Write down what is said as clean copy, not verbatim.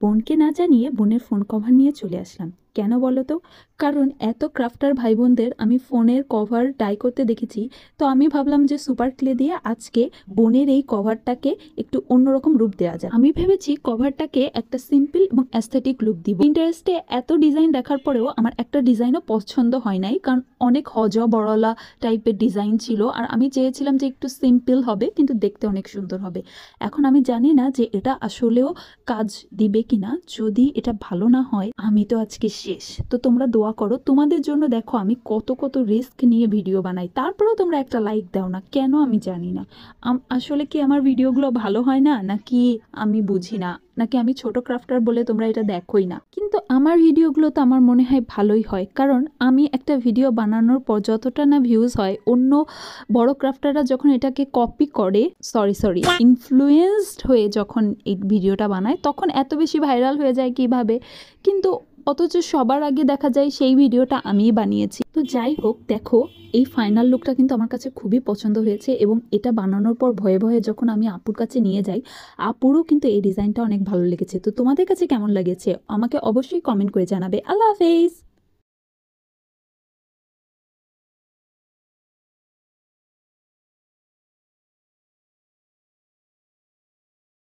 বোনকে না জানিয়ে বোনের ফোন কভার নিয়ে চলে আসলাম। কেন বলো তো? কারণ এত ক্রাফটার ভাই বোনদের আমি ফোনের কভার ডাই করতে দেখেছি। তো আমি ভাবলাম যে সুপার ক্লে দিয়ে আজকে বোনের এই কভারটাকে একটু অন্যরকম রূপ দেওয়া যায়। আমি ভেবেছি কভারটাকে একটা সিম্পল এবং অ্যাস্থেটিক লুক দিব। পিন্টারেস্টে এত ডিজাইন দেখার পরেও আমার একটা ডিজাইনও পছন্দ হয় নাই, কারণ অনেক বড়লা টাইপের ডিজাইন ছিল, আর আমি চেয়েছিলাম যে একটু সিম্পল হবে কিন্তু দেখতে অনেক সুন্দর হবে। এখন আমি জানি না যে এটা আসলেও কাজ দিবে কিনা। যদি এটা ভালো না হয় আমি তো আজকে শেষ। তো তোমরা দোয়া করো, তোমাদের জন্য দেখো আমি কত কত রিস্ক নিয়ে ভিডিও বানাই, তারপরেও তোমরা একটা লাইক দাও না কেন আমি জানি না। আসলে কি আমার ভিডিওগুলো ভালো হয় না, নাকি আমি বুঝি না, নাকি আমি ছোট ক্রাফটার বলে তোমরা এটা দেখোই না? কিন্তু আমার ভিডিওগুলো তো আমার মনে হয় ভালোই হয়, কারণ আমি একটা ভিডিও বানানোর পর যতটা না ভিউজ হয়, অন্য বড় ক্রাফটাররা যখন এটাকে কপি করে, সরি ইনফ্লুয়েন্সড হয়ে যখন এই ভিডিওটা বানায়, তখন এত বেশি ভাইরাল হয়ে যায় কিভাবে। কিন্তু অথচ সবার আগে দেখা যায় সেই ভিডিওটা আমিই বানিয়েছি। তো যাই হোক, দেখো এই ফাইনাল লুকটা কিন্তু আমার কাছে খুবই পছন্দ হয়েছে, এবং এটা বানানোর পর ভয়ে ভয়ে যখন আমি আপুর কাছে নিয়ে যাই, আপুরও কিন্তু এই ডিজাইনটা অনেক ভালো লেগেছে। তো তোমাদের কাছে কেমন লেগেছে আমাকে অবশ্যই কমেন্ট করে জানাবে। আল্লাহ হাফেজ।